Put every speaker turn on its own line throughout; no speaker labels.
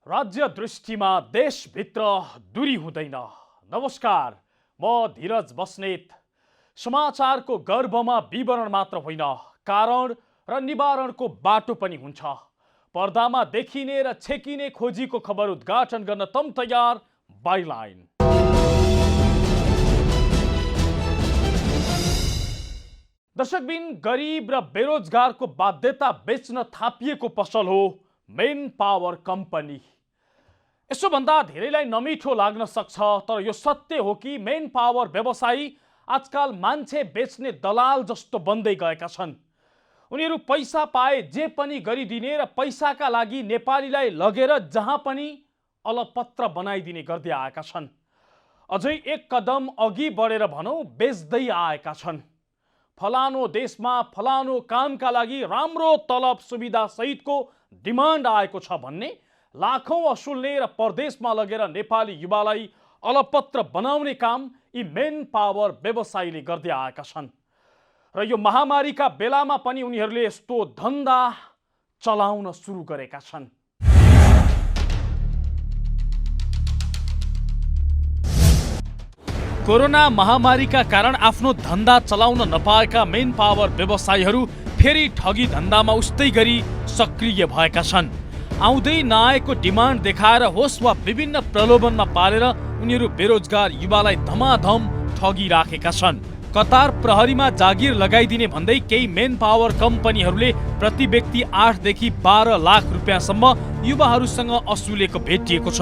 राज्य दृष्टिमा देशभित्र दूरी हुँदैन। नमस्कार, म धीरज बस्नेत। समाचारको गर्भमा विवरण मात्र होइन, कारण र निवारणको बाटो पनि हुन्छ। पर्दामा देखिने र छेकिने खोजीको खबर उद्घाटन गर्न तम तयार बाइलाइन। दर्शकबिन, गरिब र बेरोजगारको बाध्यता बेच्न थापिएको पसल हो मेन पावर कम्पनी। यसो भन्दा धेरैलाई नमिठो लाग्न सक्छ, तर यो सत्य हो कि मेन पावर व्यवसायी आजकल मान्छे बेच्ने दलाल जस्तो बन्दै गएका छन्। उनीहरू पैसा पाए जे पनि गरिदिने र पैसाका लागि नेपालीलाई लगेर जहाँ पनि अलपत्र बनाइदिने गर्दै आएका छन्। अझै एक कदम अघि बढेर भनौँ, बेच्दै आएका छन्। फलानो देशमा फलानो कामका लागि राम्रो तलब सुविधा सहितको डिमान्ड आएको छ भन्ने, लाखौं असुल्ने र परदेशमा लगेर नेपाली युवालाई अलपत्र बनाउने काम यी मेन पावर व्यवसायीले गर्दै आएका छन्। र यो महामारीका बेलामा पनि उनीहरूले यस्तो धन्दा चलाउन सुरु गरेका छन्। कोरोना महामारीका कारण आफ्नो धन्दा चलाउन नपाएका मेन पावर व्यवसायीहरू फेरि ठगी धन्दामा उस्तै गरी सक्रिय भएका छन्। आउँदै नआएको डिमान्ड देखाएर होस् वा विभिन्न प्रलोभनमा पारेर उनीहरू बेरोजगार युवालाई धमाधम ठगिराखेका छन्। कतार प्रहरीमा जागिर लगाइदिने भन्दै केही मेन पावर कम्पनीहरूले प्रति व्यक्ति 8 देखि 12 लाख रुपियाँसम्म युवाहरूसँग असुलेको भेटिएको छ।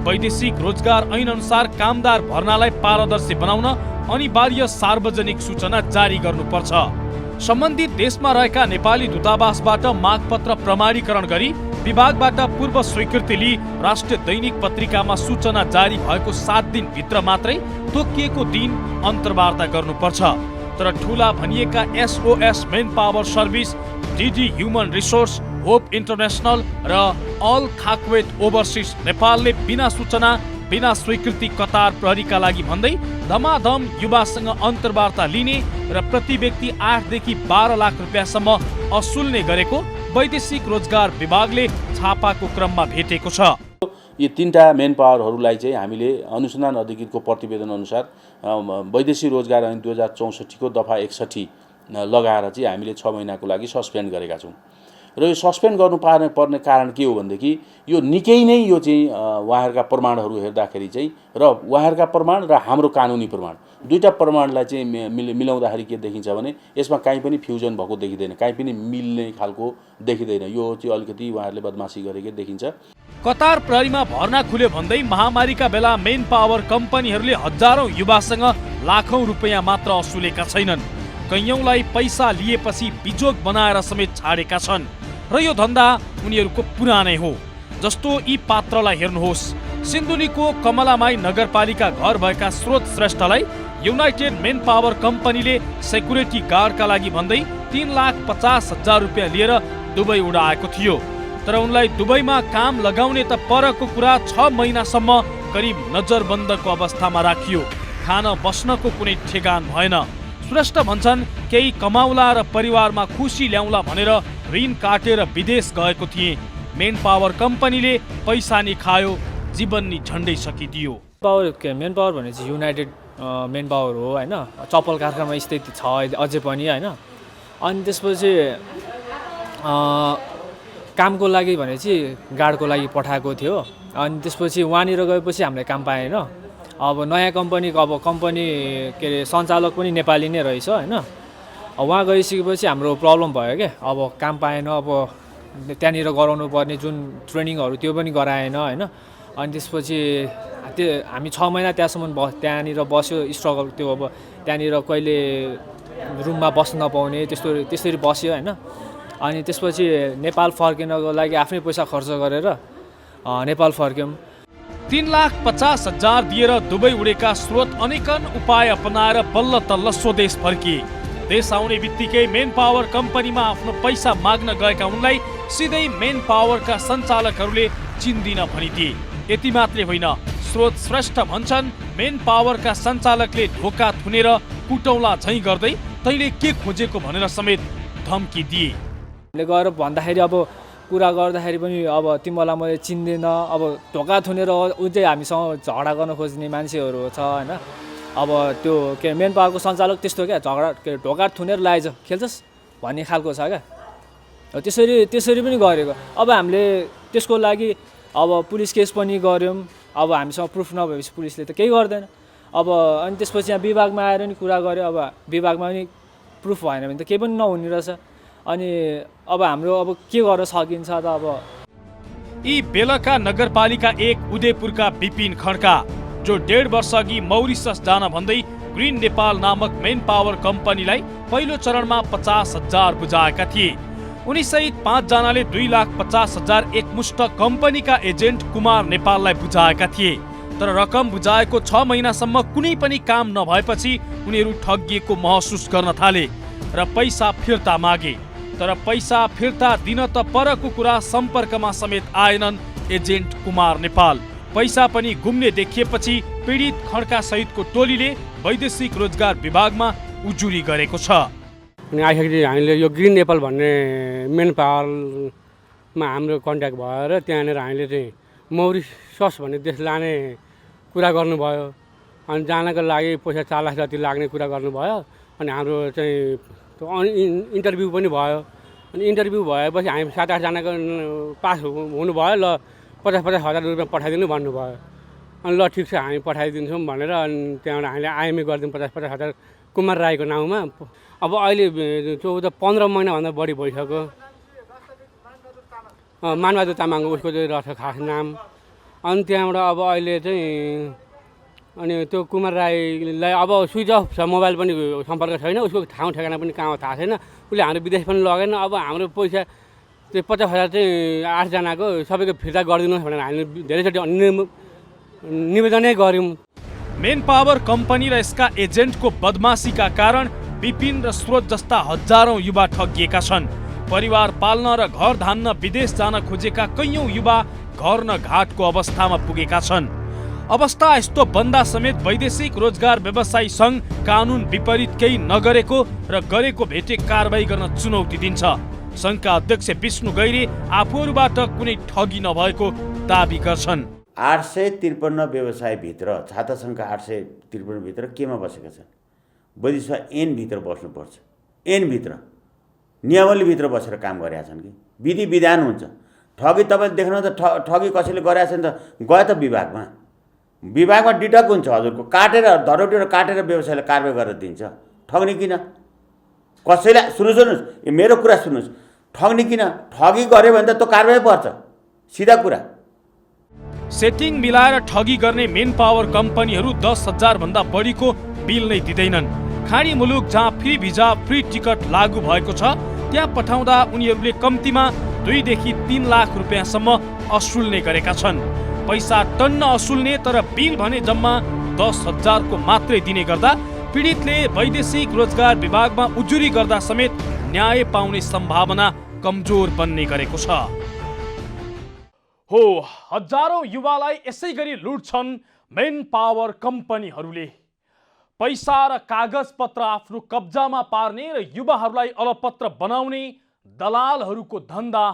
वैदेशिक रोजगार ऐन अनुसार कामदार भर्नालाई पारदर्शी बनाउन अनिवार्य सार्वजनिक सूचना जारी गर्नुपर्छ। सम्बन्धित देशमा रहेका नेपाली दूतावासबाट मागपत्र प्रमाणीकरण गरी विभागबाट पूर्व स्वीकृति लिई राष्ट्रिय दैनिक पत्रिकामा सूचना जारी भएको 7 दिनभित्र मात्रै तोकिएको दिन अन्तर्वार्ता गर्नुपर्छ। तर ठूला भनिएका SOS main power service, DD human resource, hope international र अल खाक्वेट ओभरसिज नेपालले बिना सूचना बिना स्वीकृति कतार प्रहरीका लागि भन्दै धमाधम युवासँग अन्तर्वार्ता लिने र प्रति व्यक्ति 8 देखि 12 लाख रुपियाँसम्म असुल्ने गरेको वैदेशिक रोजगार विभागले छापाको क्रममा भेटेको छ।
यी तीनटा मेन पावरहरूलाई चाहिँ हामीले अनुसन्धान अधिकृतको प्रतिवेदन अनुसार वैदेशिक रोजगार ऐन 2064 को दफा 61 लगाएर चाहिँ हामीले 6 महिनाको लागि सस्पेन्ड गरेका छौँ। र यो सस्पेन्ड पर्ने कारण के हो भनेदेखि यो निकै नै यो चाहिँ उहाँहरूका प्रमाणहरू हेर्दाखेरि चाहिँ र उहाँहरूका प्रमाण र हाम्रो कानुनी प्रमाण दुईटा प्रमाणलाई चाहिँ मिलाउँदाखेरि के देखिन्छ भने यसमा कहीँ पनि फ्युजन भएको देखिँदैन, कहीँ पनि मिल्ने खालको देखिँदैन। यो चाहिँ अलिकति उहाँहरूले बदमासी गरेकै देखिन्छ।
कतार प्रहरीमा भर्ना खुल्यो भन्दै महामारीका बेला मेन पावर कम्पनीहरूले हजारौं युवासँग लाखौं रुपियाँ मात्र असुलेका छैनन्, कैयौंलाई पैसा लिएपछि बिजोग बनाएर समेत छाडेका छन्। र यो धन्दा उनीहरूको पुरानै हो। जस्तो यी पात्रलाई हेर्नुहोस्। सिन्धुलीको कमलामाई नगरपालिका घर भएका स्रोत श्रेष्ठलाई युनाइटेड मेन पावर कम्पनीले सेक्युरिटी गार्डका लागि भन्दै 3,50,000 रुपियाँ लिएर दुबई उडाएको थियो। तर उनलाई दुबईमा काम लगाउने त परको कुरा 6 महिनासम्म करिब नजरबन्दको अवस्थामा राखियो। खान बस्नको कुनै ठेगान भएन। श्रेष्ठ भन्छन् केही कमाउला र परिवारमा खुसी ल्याउला भनेर ऋण काटेर विदेश गएको थिए। मेन पावर कम्पनीले पैसा नि खायो, जीवन नि झन्डै सकिदियो।
मेन पावर भनेपछि युनाइटेड मेन पावर हो हैन, चप्पल कारखानामा स्थित छ अझै पनि हैन। अनि त्यसपछि कामको लागि भनेपछि गार्डको लागि पठाएको थियो। अनि त्यसपछि वहाँनिर गएपछि हामीले काम पाएन। अब नयाँ कम्पनीको कम्पनी के अरे सञ्चालक पनि नेपाली नै रहेछ हैन। वहाँ गइसकेपछि हाम्रो प्रब्लम भयो क्या। अब काम पाएन, अब त्यहाँनिर गराउनु पर्ने जुन ट्रेनिङहरू त्यो पनि गराएन हैन। अनि त्यसपछि त्यो हामी 6 महिना त्यहाँसम्म त्यहाँनिर बस्यो, स्ट्रगल त्यो। अब त्यहाँनिर कहिले रुममा बस्न नपाउने त्यसरी बस्यो हैन। अनि त्यसपछि नेपाल फर्किनको लागि आफ्नै पैसा खर्च गरेर नेपाल फर्क्यौँ।
3,50,000 दिएर दुबई उडेका स्रोत अनेकन उपाय अपनाएर बल्ल तल्ल स्वदेश फर्किए। देश आउने बित्तिकै मेन पावर कम्पनीमा आफ्नो पैसा माग्न गएका उनलाई सिधै मेन पावरका सञ्चालकहरूले चिन्दिन भनिदिए। यति मात्रै होइन, स्रोत श्रेष्ठ भन्छन् मेन पावरका सञ्चालकले ढोका थुनेर कुटौला झैँ गर्दै तैँले के खोजेको भनेर समेत धम्की दिए।
गएर भन्दाखेरि अब कुरा गर्दाखेरि पनि अब तिमीलाई मैले चिन्दिनँ, अब ढोका थुनेर उ चाहिँ हामीसँग झगडा गर्न खोज्ने मान्छेहरू छ होइन। अब त्यो के मेन पावरको सञ्चालक त्यस्तो क्या, झगडा के ढोका थुनेर लाएछ खेल्छस् भन्ने खालको छ क्या। त्यसरी पनि गरेको। अब हामीले त्यसको लागि अब पुलिस केस पनि गऱ्यौँ। अब हामीसँग प्रुफ नभएपछि पुलिसले त केही गर्दैन। अब अनि त्यसपछि यहाँ विभागमा आएर नि कुरा गऱ्यो। अब विभागमा पनि प्रुफ भएन भने त केही पनि नहुने रहेछ। अनि अब हाम्रो अब के गर्न सकिन्छ त अब।
यी बेलका नगरपालिका 1 उदयपुरका विपिन खड्का, जो 1.5 वर्ष अघि मौरिसस जान भन्दै ग्रिन नेपाल नामक मेन पावर कम्पनीलाई पहिलो चरणमा 50,000 बुझाएका थिए। उनी सहित 5 जनाले 2,50,000 एकमुष्ट कम्पनीका एजेन्ट कुमार नेपाललाई बुझाएका थिए। तर रकम बुझाएको 6 महिनासम्म कुनै पनि काम नभएपछि उनीहरू ठगिएको महसुस गर्न थाले र पैसा फिर्ता मागे। तर पैसा फिर्ता दिन त परको कुरा सम्पर्कमा समेत आएनन् एजेन्ट कुमार नेपाल। पैसा पनि घुम्ने देखिएपछि पीडित खड्का सहितको टोलीले वैदेशिक रोजगार विभागमा उजुरी गरेको छ।
अनि आखिर हामीले यो ग्रिन नेपाल भन्ने मेन पावरमा हाम्रो कन्ट्याक्ट भएर त्यहाँनिर हामीले चाहिँ मौरिसस भन्ने देश लाने कुरा गर्नुभयो। अनि जानको लागि पैसा 4 लाख जति लाग्ने कुरा गर्नुभयो। अनि हाम्रो चाहिँ इन्टरभ्यू पनि भयो। अनि इन्टरभ्यू भएपछि हामी 7-8 जनाको पास हुनुभयो। ल 50,000 रुपियाँ पठाइदिनु भन्नुभयो। अनि ल ठिक छ हामी पठाइदिन्छौँ भनेर अनि त्यहाँबाट हामीले आइएमए गरिदिउँ 50,000 कुमार राईको नाउँमा। अब अहिले 14-15 महिनाभन्दा बढी भइसक्यो। मानबहादुर तामाङको उसको चाहिँ रहेछ खास नाम। अनि त्यहाँबाट अब अहिले चाहिँ अनि त्यो कुमार राईलाई अब स्विच अफ छ, मोबाइल पनि सम्पर्क छैन, उसको ठाउँ ठेगाना पनि कहाँ थाहा छैन। उसले हाम्रो विदेश पनि लगेन। अब हाम्रो पैसा त्यो 50,000 चाहिँ 8 जनाको सबैको फिर्ता गरिदिनुहोस् भनेर हामीले धेरैचोटि निवेदनै गऱ्यौँ।
मेन पावर कम्पनी र यसका एजेन्टको बदमाशीका कारण विपिन र स्रोत जस्ता हजारौं युवा ठगिएका छन्। परिवार पाल्न र घर धान्न विदेश जान खोजेका कैयौं युवा घर न घाटको अवस्थामा पुगेका छन्। अवस्था यस्तो बन्दा समेत वैदेशिक रोजगार व्यवसायी सङ्घ कानुन विपरीत केही नगरेको र गरेको भेटे कारबाही गर्न चुनौती दिन्छ। सङ्घका अध्यक्ष विष्णु गैरे आफूहरूबाट कुनै ठगी नभएको दाबी गर्छन्।
853 व्यवसायभित्र छात्र सङ्घका 853 भित्र केमा बसेका छन्? वैदेशिक ऐन भित्र बस्नुपर्छ। ऐन भित्र नियमावलीभित्र बसेर काम गरेका छन् कि विधि विधान हुन्छ। ठगी तपाईँले देख्नु त ठगी कसैले गरेका छैन त गयो त विभागमा डिटक हुन्छ हजुरको, काटेर धरोटीबाट काटेर व्यवसायलाई कारबाही गरेर दिन्छ। ठग्ने किन? कसैलाई सुन्नुहोस् मेरो कुरा सुन्नुहोस्, ठग्ने किन? ठगी गऱ्यो भने त त्यो कारबाही पर्छ, सिधा कुरा।
सेटिङ मिलाएर ठगी गर्ने मेन पावर कम्पनीहरू 10,000 भन्दा बढीको बिल नै दिँदैनन्। खाडी मुलुक जहाँ फ्री भिजा फ्री टिकट लागू भएको छ त्यहाँ पठाउँदा उनीहरूले कम्तीमा 2 देखि 3 लाख रुपियाँसम्म असुल्ने गरेका छन्। पैसा टन्न असुल्ने तर बिल भने जम्मा 10,000 को मात्रै दिने गर्दा पीडितले वैदेशिक रोजगार विभागमा उजुरी गर्दा समेत न्याय पाउने सम्भावना कमजोर बन्ने गरेको छ। हो, हजारौं युवालाई यसै गरी लुट्छन् मेन पावर कम्पनीहरूले। पैसा र कागज पत्र आफ्नो कब्जामा पार्ने र युवाहरूलाई अलपत्र बनाउने दलालहरूको धन्दा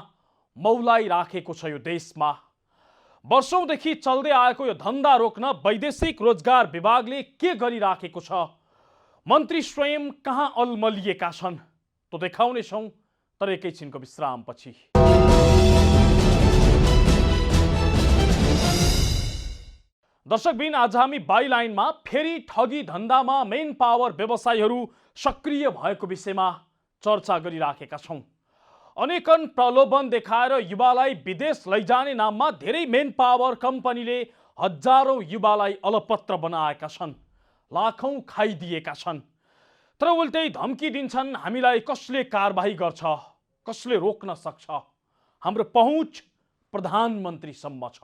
मौलाई राखेको छ यो देशमा। वर्षौंदेखि चल्दै आएको यो धन्दा रोक्न वैदेशिक रोजगार विभागले के गरिराखेको छ? मन्त्री स्वयं कहाँ अलमलिएका छन्? त देखाउनेछौँ तर एकैछिनको विश्रामपछि। दर्शकबिन, आज हामी बाइलाइनमा फेरि ठगी धन्दामा मेन पावर व्यवसायीहरू सक्रिय भएको विषयमा चर्चा गरिराखेका छौँ। अनेकन प्रलोभन देखाएर युवालाई विदेश लैजाने नाममा धेरै मेन पावर कम्पनीले हजारौं युवालाई अलपत्र बनाएका छन्, लाखौं खाइदिएका छन्। तर उल्टै धम्की दिन्छन् हामीलाई कसले कारबाही गर्छ, कसले रोक्न सक्छ, हाम्रो पहुँच प्रधानमन्त्रीसम्म छ।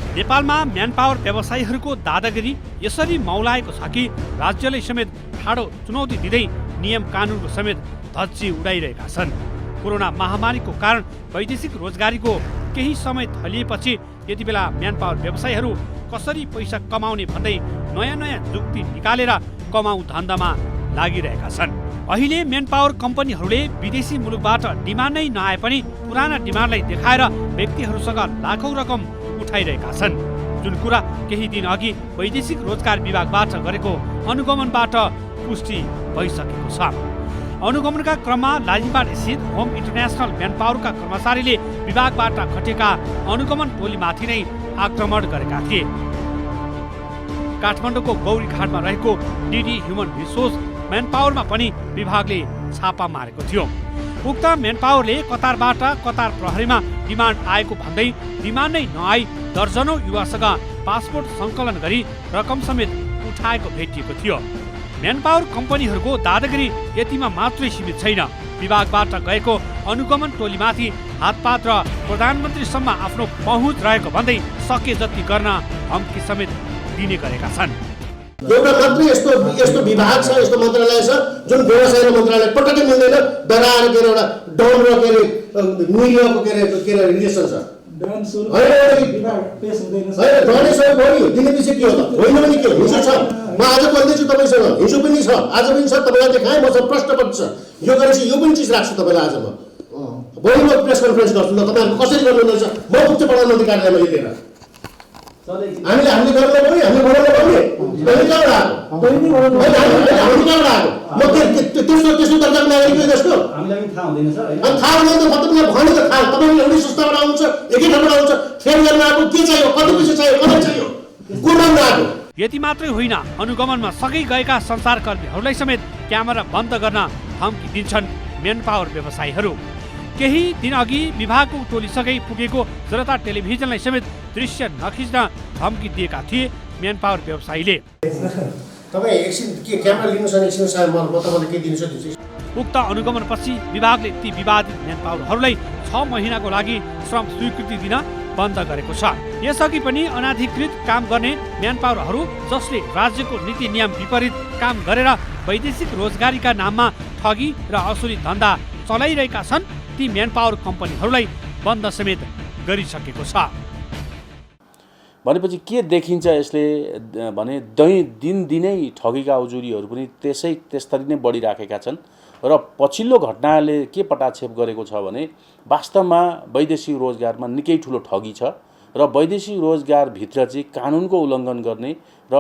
नेपालमा म्यान पावर व्यवसायीहरूको दादागिरी यसरी मौलाएको छ कि राज्यले समेत ठाडो चुनौती दिँदै नियम कानुनको समेत धज्जी उडाइरहेका छन्। कोरोना महामारीको कारण वैदेशिक रोजगारीको केही समय थलिएपछि यति बेला म्यान पावर व्यवसायीहरू कसरी पैसा कमाउने भन्दै नयाँ नयाँ जुक्ति निकालेर कमाउ धन्दामा लागिरहेका छन्। अहिले मेन पावर कम्पनीहरूले विदेशी मुलुकबाट डिमान्ड नै नआए पनि पुराना डिमान्डलाई देखाएर व्यक्तिहरूसँग लाखौं रकम उठाइरहेका छन्, जुन कुरा केही दिन अघि वैदेशिक रोजगार विभागबाट गरेको अनुगमनबाट पुष्टि भइसकेको छ। अनुगमनका क्रममा लाजिमबाट स्थित होम इन्टरनेसनल मेन पावरका कर्मचारीले विभागबाट खटेका अनुगमन टोलीमाथि नै आक्रमण गरेका थिए। काठमाडौँको गौरीघाटमा रहेको डिडी ह्युमन रिसोर्स मेन पावरमा पनि विभागले छापा मारेको थियो। उक्त मेन पावरले कतारबाट कतार प्रहरीमा डिमान्ड आएको भन्दै डिमान्ड नै नआई दर्जनौं युवासँग पासपोर्ट सङ्कलन गरी रकम समेत उठाएको भेटिएको थियो। मेन पावर कम्पनीहरूको दादागिरी यतिमा मात्रै सीमित छैन। विभागबाट गएको अनुगमन टोलीमाथि हातपात र प्रधानमन्त्रीसम्म आफ्नो पहुँच रहेको भन्दै सके जति गर्न धम्की समेत दिने गरेका छन्।
एउटा मात्रै यस्तो विभाग छ, यस्तो मन्त्रालय छ जुन व्यवसाय र मन्त्रालय पटक्कै मिल्दैन। डराएर के एउटा डन र के अरे न्युयोर्कको के अरे रिलेसन छ। डनै सबै भयो दिने विषय के हो त? होइन भने के हिजो छ, म आज भन्दैछु तपाईँसँग, हिजो पनि छ, आज पनि छ, तपाईँलाई देखाएँ, मसँग प्रश्न पनि छ। यो गरेपछि यो पनि चिज राख्छु तपाईँलाई। आज भोलि म प्रेस कन्फरेन्स गर्छु ल, तपाईँहरू कसरी गर्नुहुँदैछ म उच्च प्रधानमन्त्री कार्यालयमा लिएर हामीले गर्नु भने हामी बनाउनु भने हामी कहाँबाट आएको म त्यस्तो दर्जाको नागरिक जस्तो हामीलाई पनि थाहा हुँदैन सर। अनि थाहा हुँदैन त मतलब भने त थाहा तपाईँले एउटै संस्थाबाट आउँछ, एकै ठाउँबाट आउँछ, फेर गर्न आएको के चाहियो, कति पैसा चाहियो, कति चाहियो, को नाममा आएको।
यति मात्रै होइन, अनुगमनमा सँगै गएका संसारकर्मीहरूलाई समेत क्यामेरा बन्द गर्न धम्की दिन्छन् मेन पावर व्यवसायीहरू। केही दिन अघि विभागको टोलीसँगै पुगेको जनता टेलिभिजनलाई समेत दृश्य नखिच्न धम्की दिएका थिए मेन पावर व्यवसायीले।
तपाईँ एकछिन के क्यामेरा लिनुहोस् अनि एकछिन सायद म तपाईँलाई के दिनु सक्छु।
उक्त अनुगमनपछि विभागले ती विवादित मेन पावरहरूलाई 6 महिनाको लागि श्रम स्वीकृति दिन बन्द गरेको छ। यसअघि पनि अनाधिकृत काम गर्ने मेन पावरहरू जसले राज्यको नीति नियम विपरीत काम गरेर वैदेशिक रोजगारीका नाममा ठगी र असुली धन्दा चलाइरहेका छन्, ती मेन पावर कम्पनीहरूलाई बन्द समेत गरिसकेको छ।
भनेपछि के देखिन्छ यसले भने दिनदिनै ठगीका उजुरीहरू पनि त्यसरी नै बढिराखेका छन् र पछिल्लो घटनाले के पटाक्षेप गरेको छ भने वास्तवमा वैदेशिक रोजगारमा निकै ठुलो ठगी छ र वैदेशिक रोजगारभित्र चाहिँ कानुनको उल्लङ्घन गर्ने र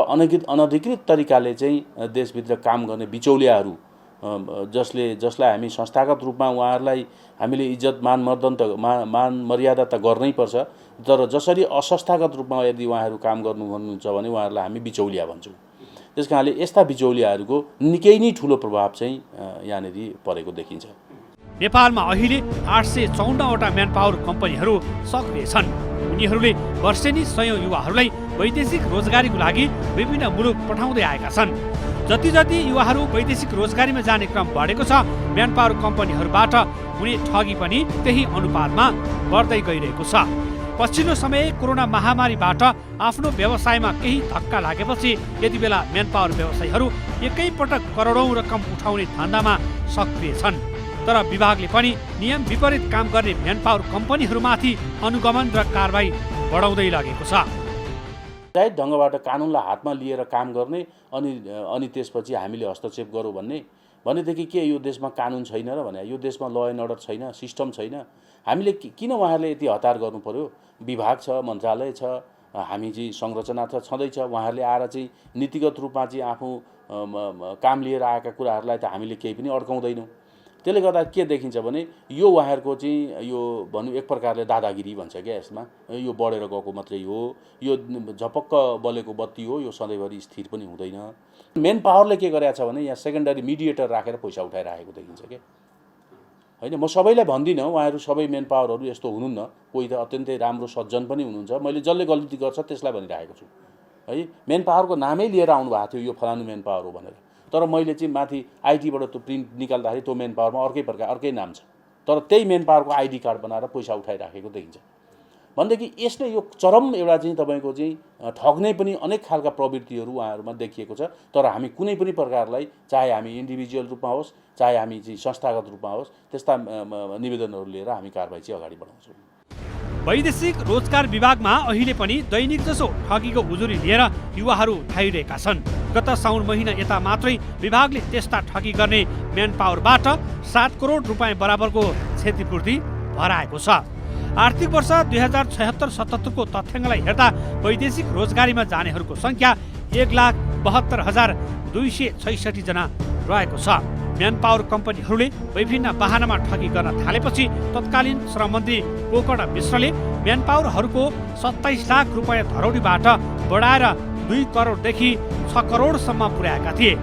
अनधिकृत तरिकाले चाहिँ देशभित्र काम गर्ने बिचौलियाहरू जसलाई हामी संस्थागत रूपमा उहाँहरूलाई हामीले इज्जत मान मर्यादा त गर्नै पर्छ, तर जसरी असंस्थागत रूपमा यदि उहाँहरू काम गर्नुहुन्छ भने उहाँहरूलाई हामी बिचौलिया भन्छौँ। त्यस कारणले यस्ता बिचौलियाहरूको निकै नै ठुलो प्रभाव चाहिँ यहाँनिर परेको देखिन्छ।
नेपालमा अहिले 854वटा मेन पावर कम्पनीहरू सक्रिय छन्। उनीहरूले वर्षेनी 100 युवाहरूलाई वैदेशिक रोजगारीको लागि विभिन्न मुलुक पठाउँदै आएका छन्। जति युवाहरू वैदेशिक रोजगारीमा जाने क्रम बढेको छ, मेन पावर कम्पनीहरूबाट हुने ठगी पनि त्यही अनुपातमा बढ्दै गइरहेको छ। पछिल्लो समय कोरोना महामारीबाट आफ्नो व्यवसायमा केही धक्का लागेपछि यति बेला मेन पावर व्यवसायीहरू एकैपटक करोडौं रकम उठाउने धन्दामा सक्रिय छन्। तर विभागले पनि नियम विपरीत काम गर्ने मेन पावर कम्पनीहरूमाथि अनुगमन र कारबाही बढाउँदै लगेको छ।
जायज ढङ्गबाट कानुनलाई हातमा लिएर काम गर्ने अनि त्यसपछि हामीले हस्तक्षेप गरौँ भनेदेखि के यो देशमा कानुन छैन र भने यो देशमा ल एन्ड अर्डर छैन, सिस्टम छैन। हामीले किन उहाँहरूले यति हतार गर्नु पर्यो? विभाग छ, मन्त्रालय छ, हामी चाहिँ संरचना त छँदैछ। उहाँहरूले आएर चाहिँ नीतिगत रूपमा चाहिँ आफू काम लिएर आएका कुराहरूलाई त हामीले केही पनि अड्काउँदैनौँ। त्यसले गर्दा के देखिन्छ भने यो उहाँहरूको चाहिँ यो भनौँ एक प्रकारले दादागिरी भन्छ क्या, यसमा यो बढेर गएको मात्रै हो, यो झपक्क बलेको बत्ती हो, यो सधैँभरि स्थिर पनि हुँदैन। मेन पावरले के गरेको छ भने यहाँ सेकेन्डरी मिडिएटर राखेर पैसा उठाइराखेको देखिन्छ क्या। होइन, म सबैलाई भन्दिनँ, उहाँहरू सबै मेन पावरहरू यस्तो हुनुहुन्न, कोही त अत्यन्तै राम्रो सज्जन पनि हुनुहुन्छ। मैले जसले गल्ती गर्छ त्यसलाई भनिराखेको छु है। मेन पावरको नामै लिएर आउनु भएको थियो यो फलानु मेन पावर हो भनेर, तर मैले चाहिँ माथि आइटीबाट त्यो प्रिन्ट निकाल्दाखेरि त्यो मेन पावरमा अर्कै नाम छ, तर त्यही मेन पावरको आइडी कार्ड बनाएर पैसा उठाइराखेको देखिन्छ। भनेदेखि यसले यो चरम एउटा चाहिँ तपाईँको चाहिँ ठग्ने पनि अनेक खालका प्रवृत्तिहरू उहाँहरूमा देखिएको छ। तर हामी कुनै पनि प्रकारलाई, चाहे हामी इन्डिभिजुअल रूपमा होस्, चाहे हामी चाहिँ संस्थागत रूपमा होस्, त्यस्ता निवेदनहरू लिएर हामी कारबाही चाहिँ अगाडि बढाउँछौँ।
वैदेशिक रोजगार विभागमा अहिले पनि दैनिक जसो ठगीको उजुरी लिएर युवाहरू धाइरहेका छन्। गत साउन महिना यता मात्रै विभागले त्यस्ता ठगी गर्ने म्यान पावरबाट 7 करोड रुपियाँ बराबरको क्षतिपूर्ति भराएको छ। आर्थिक वर्ष 2076-77 को तथ्याङ्कलाई हेर्दा वैदेशिक रोजगारीमा जानेहरूको संख्या 1,72,266 जना रहेको छ। म्यान पावर कम्पनीहरूले विभिन्न बहानामा ठगी गर्न थालेपछि तत्कालीन श्रम मन्त्री गोकर्ण मिश्रले म्यान पावरहरूको 27 लाख रुपियाँ धरौडीबाट बढाएर 2 करोडदेखि 6 करोडसम्म पुर्याएका थिए।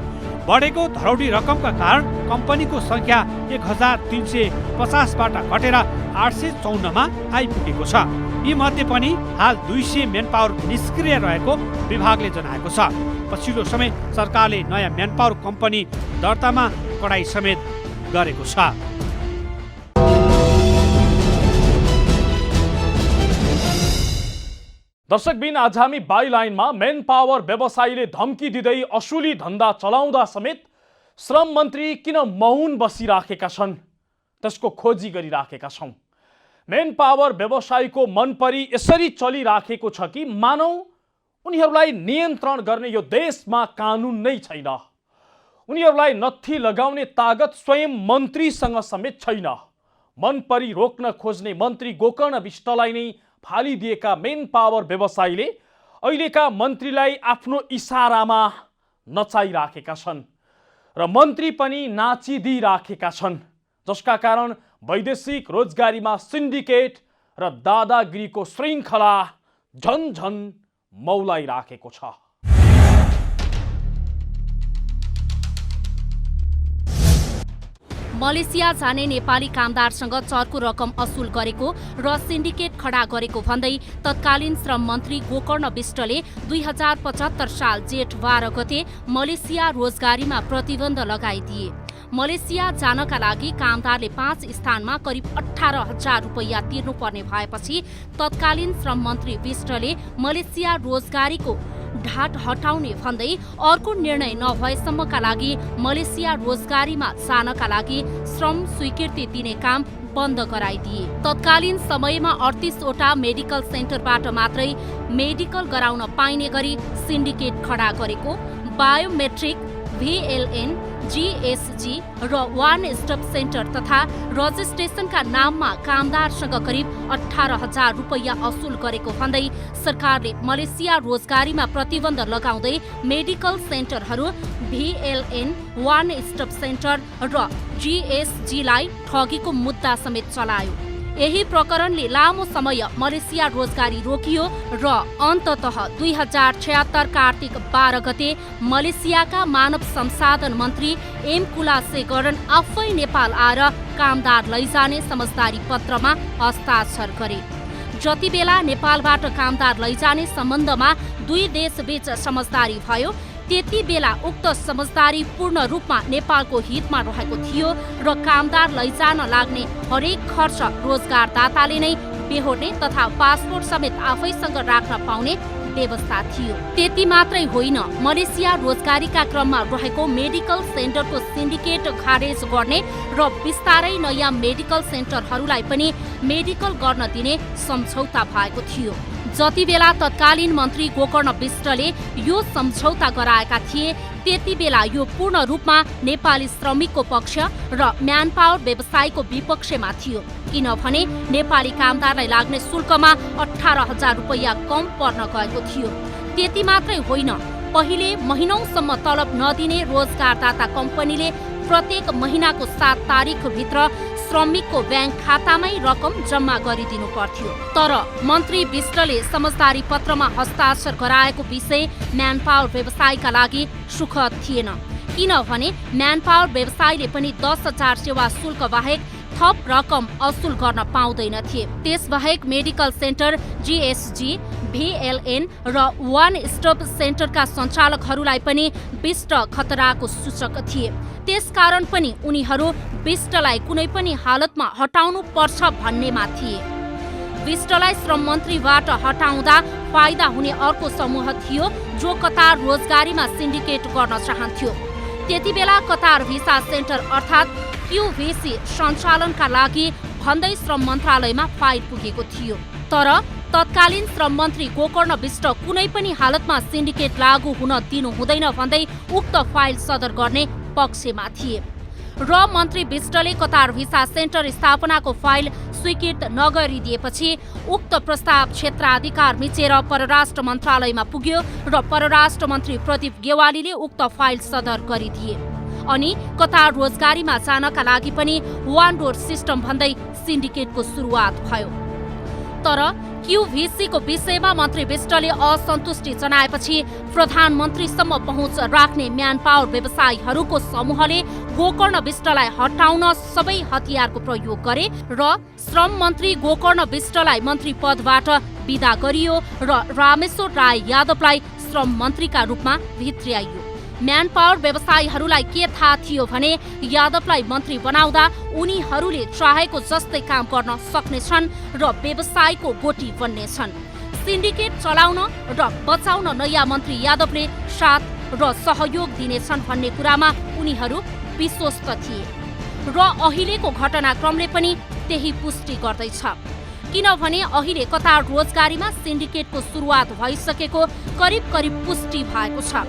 बढेको धरौडी रकमका कारण कम्पनीको संख्या 1350बाट घटेर 854 मा आइपुगेको छ। यी मध्ये पनि हाल 200 म्यान पावर निष्क्रिय रहेको विभागले जनाएको छ। पछिल्लो समय सरकारले नयाँ म्यान पावर कम्पनी दर्तामा कडाई समेत गरेको छ।
दर्शकबिन, आज हामी बाइलाइनमा मेन पावर व्यवसायीले धम्की दिँदै असुली धन्दा चलाउँदा समेत श्रम मन्त्री किन मौन बसिराखेका छन् त्यसको खोजी गरिराखेका छौँ। मेन पावर व्यवसायीको मनपरी यसरी चलिराखेको छ कि मानौ उनीहरूलाई नियन्त्रण गर्ने यो देशमा कानुन नै छैन। उनीहरूलाई नत्थी लगाउने तागत स्वयं मन्त्रीसँग समेत छैन। मनपरी रोक्न खोज्ने मन्त्री गोकर्ण विष्टलाई नै फालिदिएका मेन पावर व्यवसायीले अहिलेका मन्त्रीलाई आफ्नो इसारामा नचाइराखेका छन् र मन्त्री पनि नाचिदिइराखेका छन्, जसका कारण वैदेशिक रोजगारीमा सिन्डिकेट र दादागिरीको श्रृङ्खला झन मौलाइराखेको छ।
मलेसिया जाने नेपाली कामदारसँग चर्को रकम असुल गरेको र सिन्डिकेट खडा गरेको भन्दै तत्कालीन श्रम मन्त्री गोकर्ण विष्टले 2075 साल जेठ 12 गते मलेसिया रोजगारीमा प्रतिबन्ध लगाइदिए। मलेसिया जानका लागि कामदारले 5 स्थानमा करिब 18,000 रुपैयाँ तिर्नुपर्ने भएपछि तत्कालीन श्रम मन्त्री विष्टले मलेसिया रोजगारीको ढाट हटाउने भन्दै अर्को निर्णय नभएसम्मका लागि मलेसिया रोजगारीमा जानका लागि श्रम स्वीकृति दिने काम बन्द गराइदिए। तत्कालीन समयमा 38 वटा मेडिकल सेन्टरबाट मात्रै मेडिकल गराउन पाइने गरी सिन्डिकेट खडा गरेको, बायोमेट्रिक, VLN, GSG र वान स्टप सेन्टर तथा रजिस्ट्रेसनका नाममा कामदारसँग करिब 18,000 रुपैयाँ असुल गरेको भन्दै सरकारले मलेसिया रोजगारीमा प्रतिबन्ध लगाउँदै मेडिकल सेन्टरहरू, VLN, वान स्टप सेन्टर र GSGलाई ठगीको मुद्दा समेत चलायो। यही प्रकरणले लामो समय मलेसिया रोजगारी रोकियो र अन्ततः 2076 कार्तिक 12 गते मलेसियाका मानव संसाधन मन्त्री एम कुलासेगरन आफै नेपाल आएर कामदार लैजाने समझदारी पत्रमा हस्ताक्षर गरे। जति बेला नेपालबाट कामदार लैजाने सम्बन्धमा दुई देशबीच समझदारी भयो, त्यति बेला उक्त समझदारी पूर्ण रूपमा नेपालको हितमा रहेको थियो र कामदार लैजान लाग्ने हरेक खर्च रोजगारदाताले नै बेहोर्ने तथा पासपोर्ट समेत आफैसँग राख्न पाउने व्यवस्था थियो। त्यति मात्रै होइन, मलेसिया रोजगारीका क्रममा रहेको मेडिकल सेन्टरको सिन्डिकेट खारेज गर्ने र बिस्तारै नयाँ मेडिकल सेन्टरहरूलाई पनि मेडिकल गर्न दिने सम्झौता भएको थियो। जति बेला तत्कालीन मन्त्री गोकर्ण विष्टले यो सम्झौता गराएका थिए, त्यति बेला यो पूर्ण रूपमा नेपाली श्रमिकको पक्ष र म्यान पावर व्यवसायको विपक्षमा थियो, किनभने नेपाली कामदारलाई लाग्ने शुल्कमा 18,000 रुपैयाँ कम पर्न गएको थियो। त्यति मात्रै होइन, पहिले महिनौसम्म तलब नदिने रोजगारदाता कम्पनीले प्रत्येक महिनाको 7 तारिखभित्र श्रमिकको ब्याङ्क खातामै रकम जम्मा गरिदिनु पर्थ्यो। तर मन्त्री विष्टले समझदारी पत्रमा हस्ताक्षर गराएको विषय म्यान पावर व्यवसायका लागि सुखद थिएन, किनभने म्यान पावर व्यवसायले पनि 10,000 सेवा शुल्क बाहेक थप रकम असुल गर्न पाउँदैनथे। त्यसबाहेक मेडिकल सेन्टर, GSG, VLN र वान स्टप सेन्टरका सञ्चालकहरूलाई पनि विष्ट खतराको सूचक थिए। त्यसकारण पनि उनीहरू विष्टलाई कुनै पनि हालतमा हटाउनु पर्छ भन्नेमा थिए। विष्टलाई श्रम मन्त्रीबाट हटाउँदा फाइदा हुने अर्को समूह थियो जो कतार रोजगारीमा सिन्डिकेट गर्न चाहन्थ्यो। त्यति बेला कतार भिसा सेन्टर अर्थात् QVC सञ्चालनका लागि भन्दै श्रम मन्त्रालयमा फाइल पुगेको थियो। तर तत्कालीन श्रम मन्त्री गोकर्ण विष्ट कुनै पनि हालतमा सिन्डिकेट लागू हुन दिनु हुँदैन भन्दै उक्त फाइल सदर गर्ने पक्षमा थिए र मन्त्री विष्टले कतार भिसा सेन्टर स्थापनाको फाइल स्वीकृत नगरिदिएपछि उक्त प्रस्ताव क्षेत्राधिकार मिचेर परराष्ट्र मन्त्रालयमा पुग्यो र परराष्ट्र मन्त्री प्रदीप गेवालीले उक्त फाइल सदर गरिदिए। अनि कतार रोजगारीमा जानका लागि पनि वान डोर सिस्टम भन्दै सिन्डिकेटको सुरुवात भयो। तर क्युभिसीको विषयमा मन्त्री विष्टले असन्तुष्टि जनाएपछि प्रधानमन्त्रीसम्म पहुँच राख्ने म्यान पावर व्यवसायीहरूको समूहले गोकर्ण विष्टलाई हटाउन सबै हतियारको प्रयोग गरे र श्रम मन्त्री गोकर्ण विष्टलाई मन्त्री पदबाट विदा गरियो र रामेश्वर राय यादवलाई श्रम मन्त्रीका रूपमा भित्र्याइयो। म्यान पावर व्यवसायीहरूलाई के थाहा थियो भने यादवलाई मन्त्री बनाउँदा उनीहरूले चाहेको जस्तै काम गर्न सक्नेछन् र व्यवसायको गोटी बन्नेछन्। सिन्डिकेट चलाउन र बचाउन नयाँ मन्त्री यादवले साथ र सहयोग दिनेछन् भन्ने कुरामा उनीहरू विश्वस्त थिए र अहिलेको घटनाक्रमले पनि त्यही पुष्टि गर्दैछ। किनभने अहिले कतार रोजगारीमा सिन्डिकेटको सुरुवात भइसकेको करिब पुष्टि भएको छ।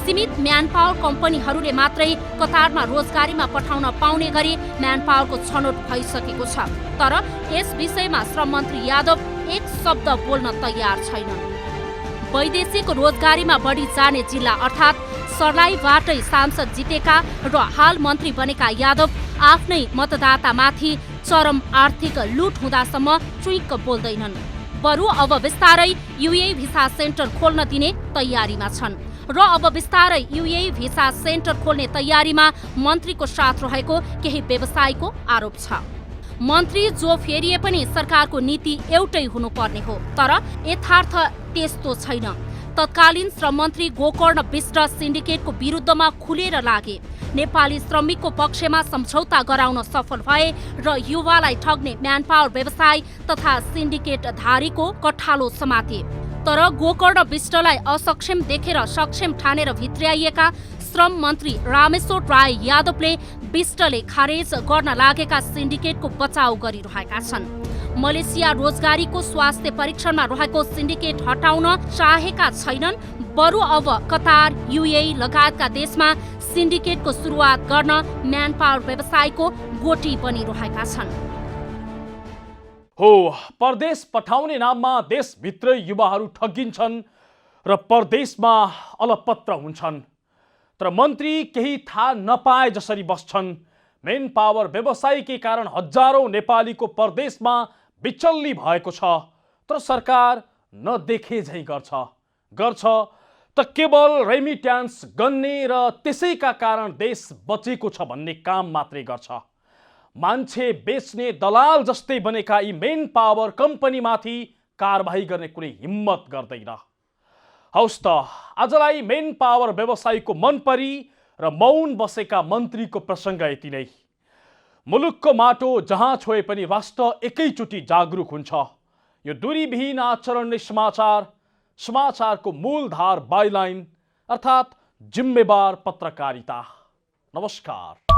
सीमित म्यान पावर कम्पनीहरूले मात्रै कतारमा रोजगारीमा पठाउन पाउने गरी म्यान पावरको छनौट भइसकेको छ। तर यस विषयमा श्रम मन्त्री यादव एक शब्द बोल्न तयार छैन। वैदेशिक रोजगारीमा बढी जाने जिल्ला अर्थात् सर्लाहीबाटै सांसद जितेका र हाल मन्त्री बनेका यादव आफ्नै मतदातामाथि चरम आर्थिक लुट हुँदासम्म चुइक्क बोल्दैनन्। बरु अब बिस्तारै युए भिसा सेन्टर खोल्न दिने तयारीमा छन् र अब बिस्तारै युए भिसा सेन्टर खोल्ने तयारीमा मन्त्रीको साथ रहेको केही व्यवसायीको आरोप छ। मन्त्री जो फेरिए पनि सरकारको नीति एउटै हुनुपर्ने हो, तर यथार्थ त्यस्तो छैन। तत्कालीन श्रम मन्त्री गोकर्ण विष्ट सिन्डिकेटको विरुद्धमा खुलेर लागे। नेपाली श्रमिकको पक्षमा सम्झौता गराउन सफल भए र युवालाई ठग्ने म्यान पावर व्यवसाय तथा सिन्डिकेट धारीको कठालो समाते। तर गोकर्ण विष्टलाई असक्षम देखेर सक्षम ठानेर भित्र्याइएका श्रम मन्त्री रामेश्वर राय यादवले विष्टले खारेज गर्न लागेका सिन्डिकेटको बचाउ गरिरहेका छन्। मलेसिया रोजगारीको स्वास्थ्य परीक्षणमा रहेको सिन्डिकेट हटाउन चाहेका छैनन्। बरु अब कतार, युए लगायतका देशमा सिन्डिकेटको सुरुवात गर्न म्यान पावर व्यवसायको गोटी बनिरहेका छन्।
हो, परदेश पठाउने नाममा देशभित्रै युवाहरू ठगिन्छन् र परदेशमा अलपत्र हुन्छन्। तर मन्त्री केही थाहा नपाए जसरी बस्छन्। मेन पावर व्यवसायीकै कारण हजारौं नेपालीको परदेशमा बिचल्ली भएको छ, तर सरकार नदेखे झैँ गर्छ त केवल रेमिट्यान्स गन्ने र त्यसैका कारण देश बचेको छ भन्ने काम मात्रै गर्छ। मान्छे बेच्ने दलाल जस्तै बनेका यी मेन पावर कम्पनीमाथि कारबाही गर्ने कुनै हिम्मत गर्दैन। हौस् त, आजलाई मेन पावर व्यवसायीको मनपरी र मौन बसेका मन्त्रीको प्रसङ्ग यति नै। मुलुकको माटो जहाँ छोए पनि राष्ट्र एकैचोटि जागरुक हुन्छ। यो दूरीविहीन आचरण नै समाचारको मूलधार बाइलाइन अर्थात् जिम्मेवार पत्रकारिता। नमस्कार।